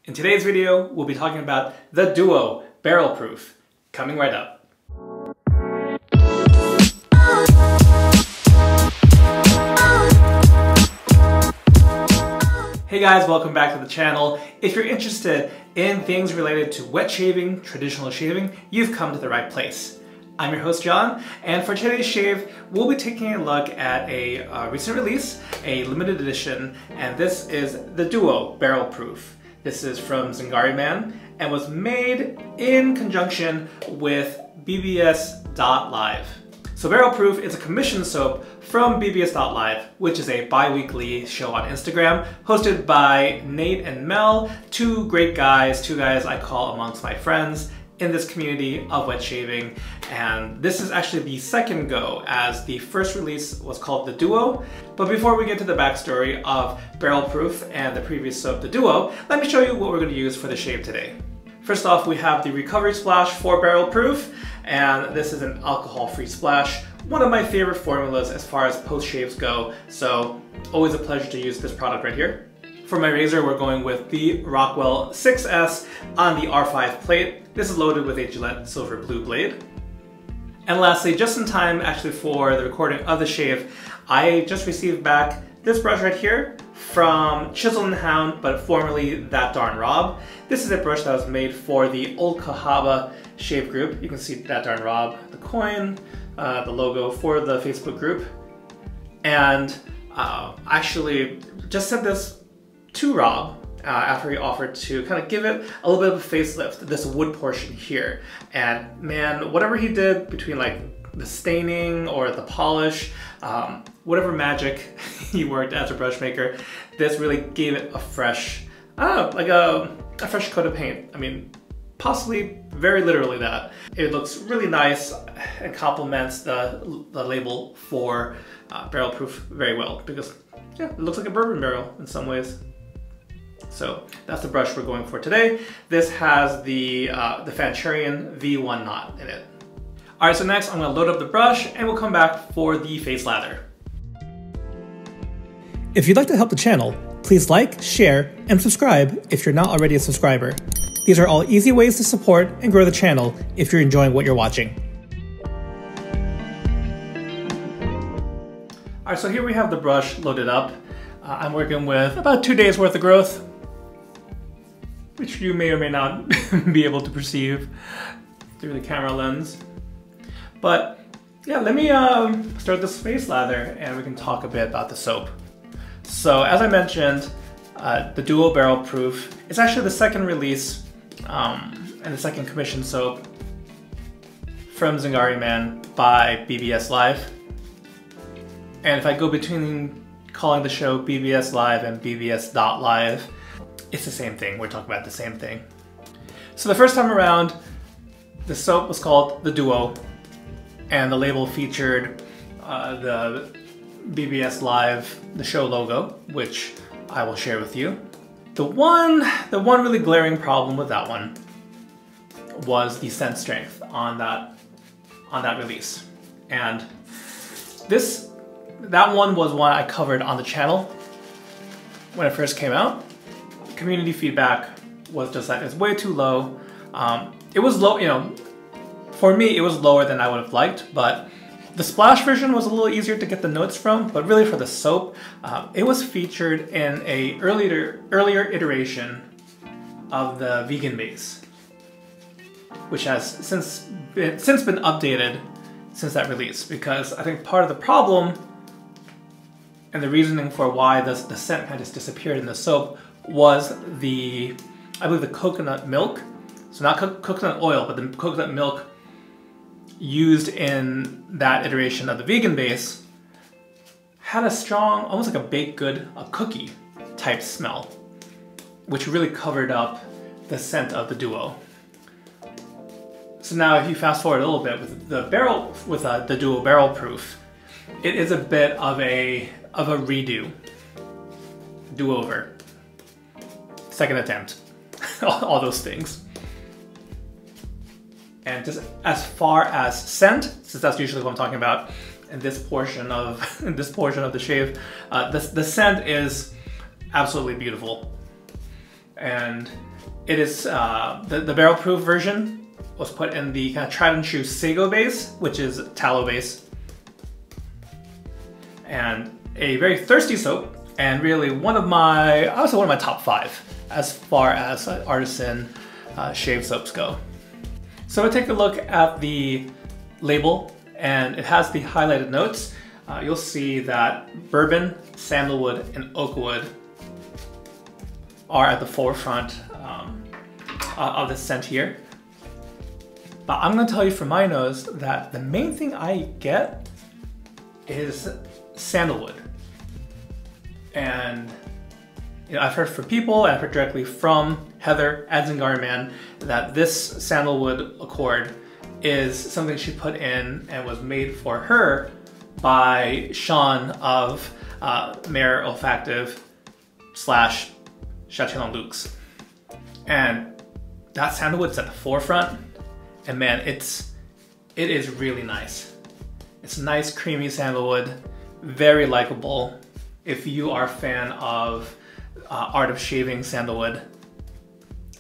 In today's video, we'll be talking about the Duo Barrel Proof, coming right up. Hey guys, welcome back to the channel. If you're interested in things related to wet shaving, traditional shaving, you've come to the right place. I'm your host John, and for today's shave, we'll be taking a look at a recent release, a limited edition, and this is the Duo Barrel Proof. This is from Zingari Man and was made in conjunction with BBS Dot Live. So Barrel Proof is a commissioned soap from BBS Dot Live, which is a bi-weekly show on Instagram, hosted by Nate and Mel, two great guys, two guys I call amongst my friends in this community of wet shaving. And this is actually the second go, as the first release was called the Duo. But before we get to the backstory of Barrel Proof and the previous soap, the Duo, let me show you what we're going to use for the shave today. First off, we have the recovery splash for Barrel Proof, and this is an alcohol-free splash. One of my favorite formulas as far as post-shaves go, so always a pleasure to use this product right here. For my razor, we're going with the Rockwell 6S on the R5 plate. This is loaded with a Gillette silver blue blade. And lastly, just in time actually for the recording of the shave, I just received back this brush right here from Chisel Hound, but formerly ThatDarnRob. This is a brush that was made for the old Cahaba shave group. You can see ThatDarnRob, the coin, the logo for the Facebook group. And actually just sent this to Rob after he offered to kind of give it a little bit of a facelift, this wood portion here. And man, whatever he did between like the staining or the polish, whatever magic he worked as a brush maker, this really gave it a fresh, like a fresh coat of paint. I mean, possibly very literally that. It looks really nice and complements the label for Barrel Proof very well, because yeah, it looks like a bourbon barrel in some ways. So that's the brush we're going for today. This has the Fanturion V1 knot in it. All right, so next I'm gonna load up the brush and we'll come back for the face lather. If you'd like to help the channel, please like, share, and subscribe if you're not already a subscriber. These are all easy ways to support and grow the channel if you're enjoying what you're watching. All right, so here we have the brush loaded up. I'm working with about 2 days worth of growth, which you may or may not be able to perceive through the camera lens. But yeah, let me start this face lather and we can talk a bit about the soap. So as I mentioned, the Duo Barrel Proof is actually the second release and the second commission soap from Zingari Man by BBS Live. And if I go between calling the show BBS Live and BBS Dot Live, it's the same thing. We're talking about the same thing. So the first time around, the soap was called the Duo, and the label featured the BBS Live, the show logo, which I will share with you. The one really glaring problem with that one was the scent strength on that release. And that one was one I covered on the channel when it first came out. Community feedback was just that it's way too low. It was low, you know, for me it was lower than I would have liked, but the splash version was a little easier to get the notes from, but really for the soap, it was featured in a earlier iteration of the vegan base, which has since been updated since that release, because I think part of the problem and the reasoning for why the scent kind of just disappeared in the soap was I believe the coconut milk. So not coconut oil, but the coconut milk used in that iteration of the vegan base had a strong, almost like a baked good, a cookie type smell, which really covered up the scent of the Duo. So now if you fast forward a little bit with the Duo Barrel Proof, it is a bit of a redo, do-over, second attempt, all those things. And just as far as scent, since that's usually what I'm talking about in this portion of the shave, the scent is absolutely beautiful. and it is the barrel proof version was put in the kind of tried and true sago base, which is tallow base, and a very thirsty soap, and really one of my top 5 as far as artisan shave soaps go. So I take a look at the label, and it has the highlighted notes. You'll see that bourbon, sandalwood, and oak wood are at the forefront of the scent here. But I'm gonna tell you from my nose that the main thing I get is sandalwood. And you know, I've heard from people, I've heard directly from Heather at Zingari Man that this sandalwood accord is something she put in and was made for her by Sean of Mare Olfactive / Chatillon Luxe. And that sandalwood's at the forefront, and man, it is really nice. It's nice, creamy sandalwood, very likable. If you are a fan of art of shaving sandalwood,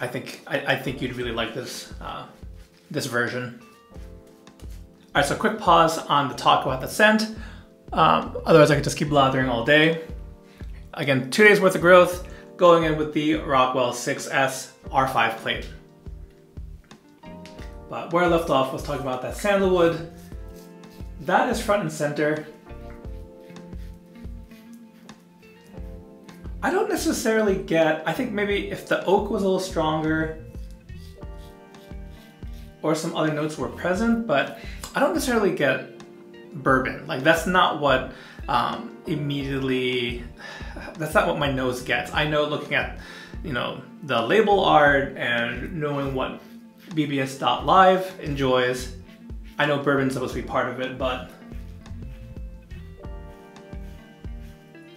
I think you'd really like this this version. All right, so quick pause on the talk about the scent. Otherwise, I could just keep lathering all day. Again, 2 days worth of growth, going in with the Rockwell 6S R5 plate. But where I left off was talking about that sandalwood. That is front and center. I don't necessarily get, I think maybe if the oak was a little stronger or some other notes were present, but I don't necessarily get bourbon. Like that's not what that's not what my nose gets. I know looking at, you know, the label art and knowing what BBS Dot Live enjoys, I know bourbon's supposed to be part of it, but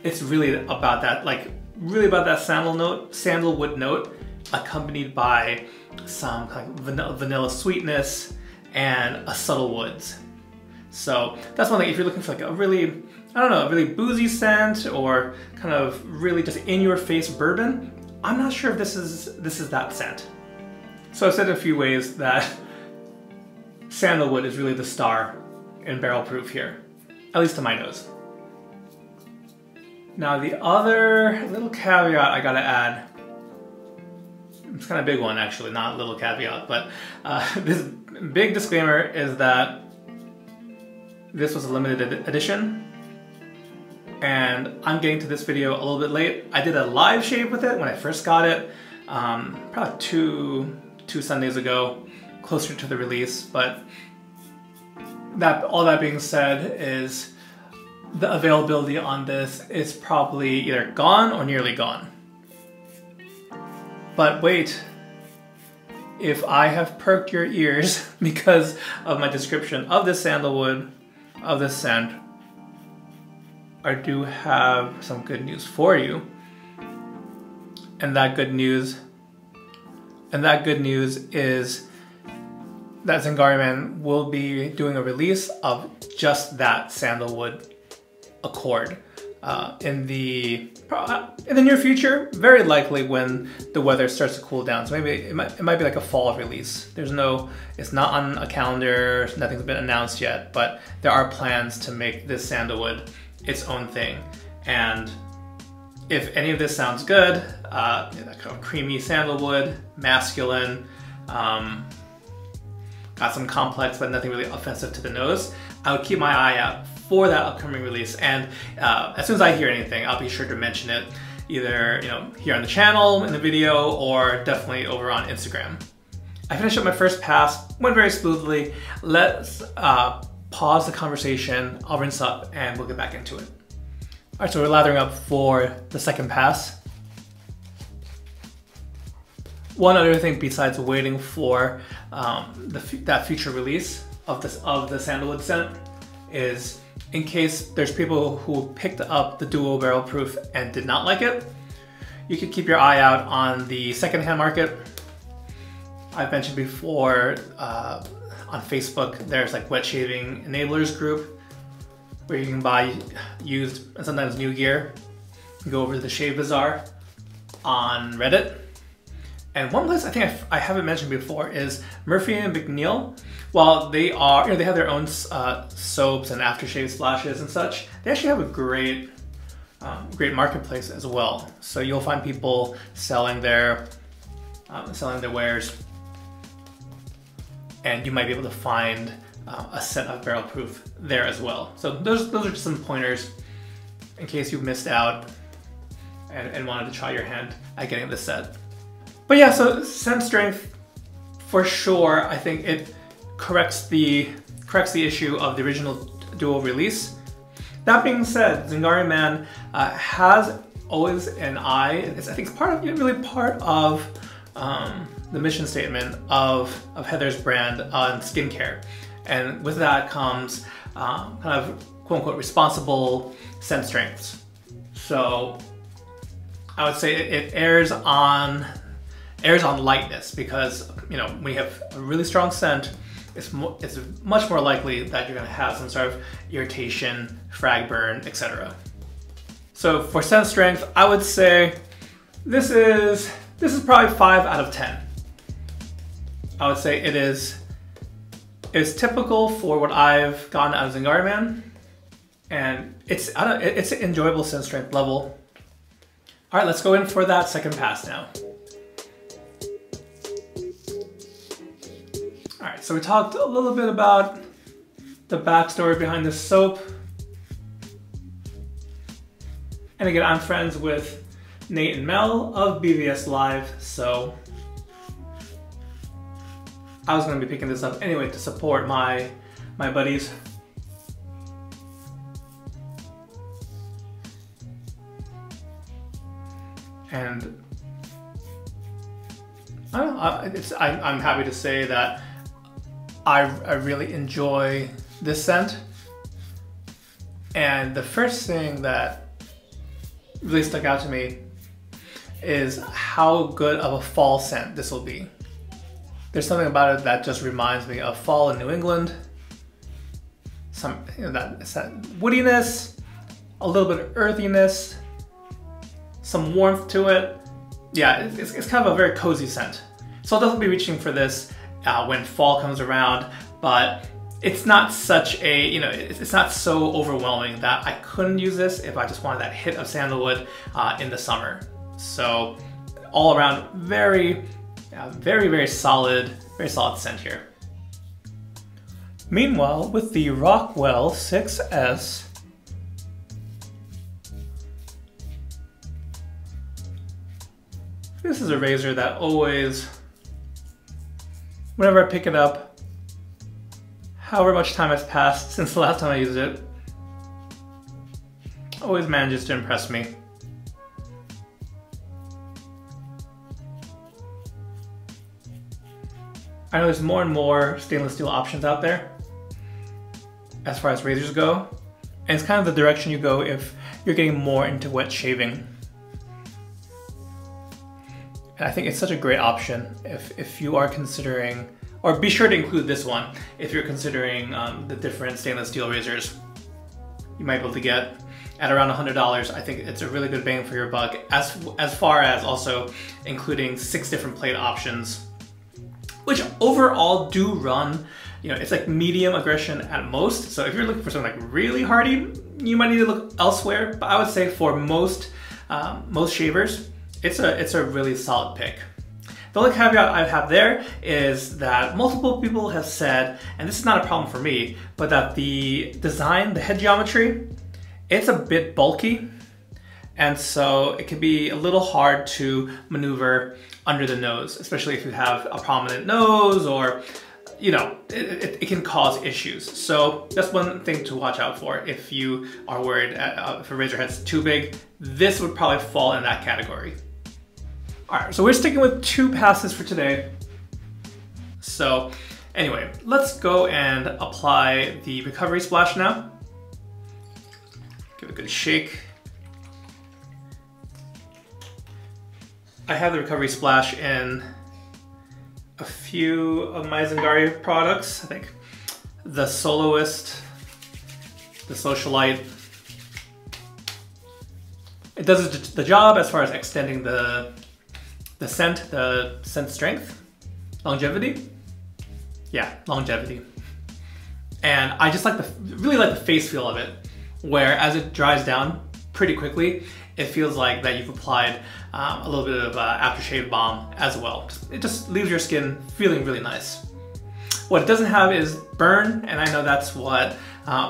it's really about that, like really about that sandalwood note, accompanied by some kind of vanilla sweetness and a subtle woods. So that's one thing. If you're looking for like a really, I don't know, a really boozy scent or kind of really just in your face bourbon, I'm not sure if this is that scent. So I've said in a few ways that sandalwood is really the star in barrel proof here, at least to my nose. Now the other little caveat I gotta add, it's kind of a big one actually, not a little caveat, but this big disclaimer is that this was a limited edition, and I'm getting to this video a little bit late. I did a live shave with it when I first got it, probably two Sundays ago, closer to the release, but all that being said is the availability on this is probably either gone or nearly gone. But wait, if I have perked your ears because of my description of this sandalwood, of this scent, I do have some good news for you. And that good news is that Zingari Man will be doing a release of just that sandalwood accord in the near future, very likely when the weather starts to cool down. So maybe it might be like a fall release. It's not on a calendar, nothing's been announced yet, but there are plans to make this sandalwood its own thing. And if any of this sounds good, that kind of creamy sandalwood, masculine, got some complex but nothing really offensive to the nose, I would keep my eye out for that upcoming release. And as soon as I hear anything, I'll be sure to mention it, either here on the channel in the video or definitely over on Instagram. I finished up my first pass, went very smoothly. Let's pause the conversation, I'll rinse up, and we'll get back into it. All right, so we're lathering up for the second pass. One other thing besides waiting for that future release of the sandalwood scent is, in case there's people who picked up the Duo barrel proof and did not like it, you can keep your eye out on the secondhand market. I've mentioned before on Facebook, there's like wet shaving enablers group where you can buy used and sometimes new gear. You can go over to the Shave Bazaar on Reddit And one place I think I haven't mentioned before is Murphy and McNeil. While they are, they have their own soaps and aftershave splashes and such, they actually have a great marketplace as well. So you'll find people selling their wares, and you might be able to find a set of barrel proof there as well. So those are just some pointers in case you missed out and wanted to try your hand at getting the set. But yeah, so scent strength, for sure, I think it corrects the issue of the original Duo release. That being said, Zingari Man has always an eye. I think it's really part of the mission statement of Heather's brand on skincare, and with that comes kind of quote unquote responsible scent strengths. So I would say it errs on lightness, because when you have a really strong scent, it's much more likely that you're going to have some sort of irritation, frag burn, etc. So for scent strength, I would say this is probably 5 out of 10. I would say it's typical for what I've gotten out of Zingari Man, and it's an enjoyable scent strength level. All right, let's go in for that second pass now. All right, so we talked a little bit about the backstory behind this soap. And again, I'm friends with Nate and Mel of BBS Live, so I was going to be picking this up anyway to support my buddies. And I don't know, I'm happy to say that I really enjoy this scent. And the first thing that really stuck out to me is how good of a fall scent this will be. There's something about it that just reminds me of fall in New England. That woodiness, a little bit of earthiness, some warmth to it. Yeah, it's kind of a very cozy scent. So I'll definitely be reaching for this when fall comes around, but it's not such a, it's not so overwhelming that I couldn't use this if I just wanted that hit of sandalwood in the summer. So all around, very, very solid scent here. Meanwhile, with the Rockwell 6S, this is a razor that always, whenever I pick it up, however much time has passed since the last time I used it, always manages to impress me. I know there's more and more stainless steel options out there as far as razors go, and it's kind of the direction you go if you're getting more into wet shaving. And I think it's such a great option if you are considering, or be sure to include this one if you're considering the different stainless steel razors you might be able to get at around $100. I think it's a really good bang for your buck, as far as also including 6 different plate options, which overall do run, it's like medium aggression at most. So if you're looking for something like really hardy, you might need to look elsewhere. But I would say for most shavers, it's a really solid pick. The only caveat I have there is that multiple people have said, and this is not a problem for me, but that the design, the head geometry, it's a bit bulky. And so it can be a little hard to maneuver under the nose, especially if you have a prominent nose, or, it can cause issues. So that's one thing to watch out for if you are worried if a razor head's too big. This would probably fall in that category. All right, so we're sticking with 2 passes for today. So anyway, let's go and apply the recovery splash now. Give it a good shake. I have the recovery splash in a few of my Zingari products. I think the Soloist, the Socialite. It does the job as far as extending the The scent strength, longevity. Yeah, longevity. And I just really like the face feel of it, where as it dries down pretty quickly, it feels like that you've applied a little bit of aftershave balm as well. It just leaves your skin feeling really nice. What it doesn't have is burn, and I know that's what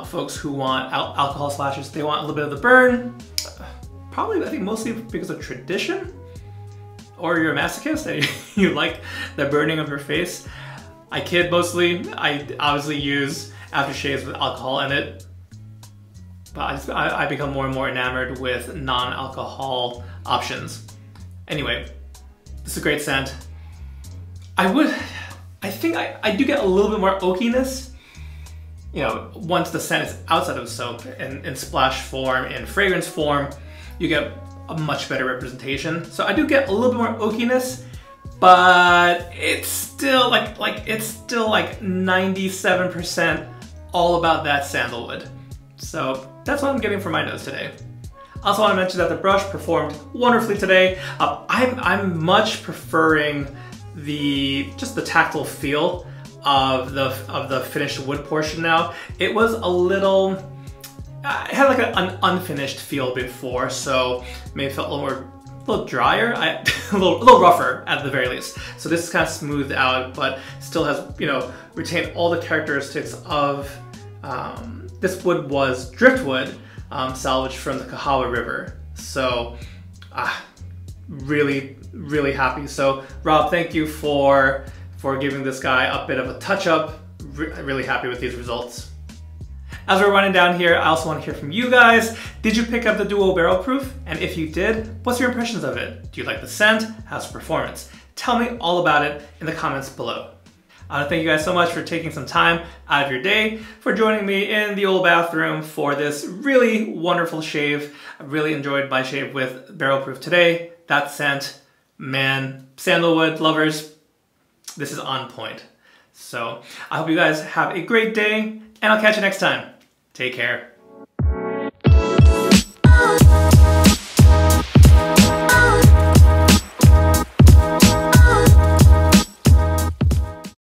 folks who want alcohol splashes, they want a little bit of the burn. Probably, I think mostly because of tradition, or you're a masochist and you like the burning of your face. I kid mostly. I obviously use aftershaves with alcohol in it, but I become more and more enamored with non-alcohol options. Anyway, this is a great scent. I think I do get a little bit more oakiness, you know, once the scent is outside of soap. In splash form, in fragrance form, you get a much better representation. So I do get a little bit more oakiness, but it's still like 97% all about that sandalwood. So that's what I'm getting for my nose today. I also want to mention that the brush performed wonderfully today. I'm much preferring just the tactile feel of the finished wood portion now. It was a little, it had like an unfinished feel before, so maybe it felt a little drier, a little rougher at the very least. So this is kind of smoothed out, but still has, you know, retained all the characteristics of, this wood was driftwood, salvaged from the Cahaba River. So, really, really happy. So Rob, thank you for giving this guy a bit of a touch-up. Really happy with these results. As we're running down here, I also want to hear from you guys. Did you pick up the Duo Barrel Proof? And if you did, what's your impressions of it? Do you like the scent? How's the performance? Tell me all about it in the comments below. I want to thank you guys so much for taking some time out of your day, for joining me in the old bathroom for this really wonderful shave. I really enjoyed my shave with Barrel Proof today. That scent, man, sandalwood lovers, this is on point. So I hope you guys have a great day, and I'll catch you next time. Take care.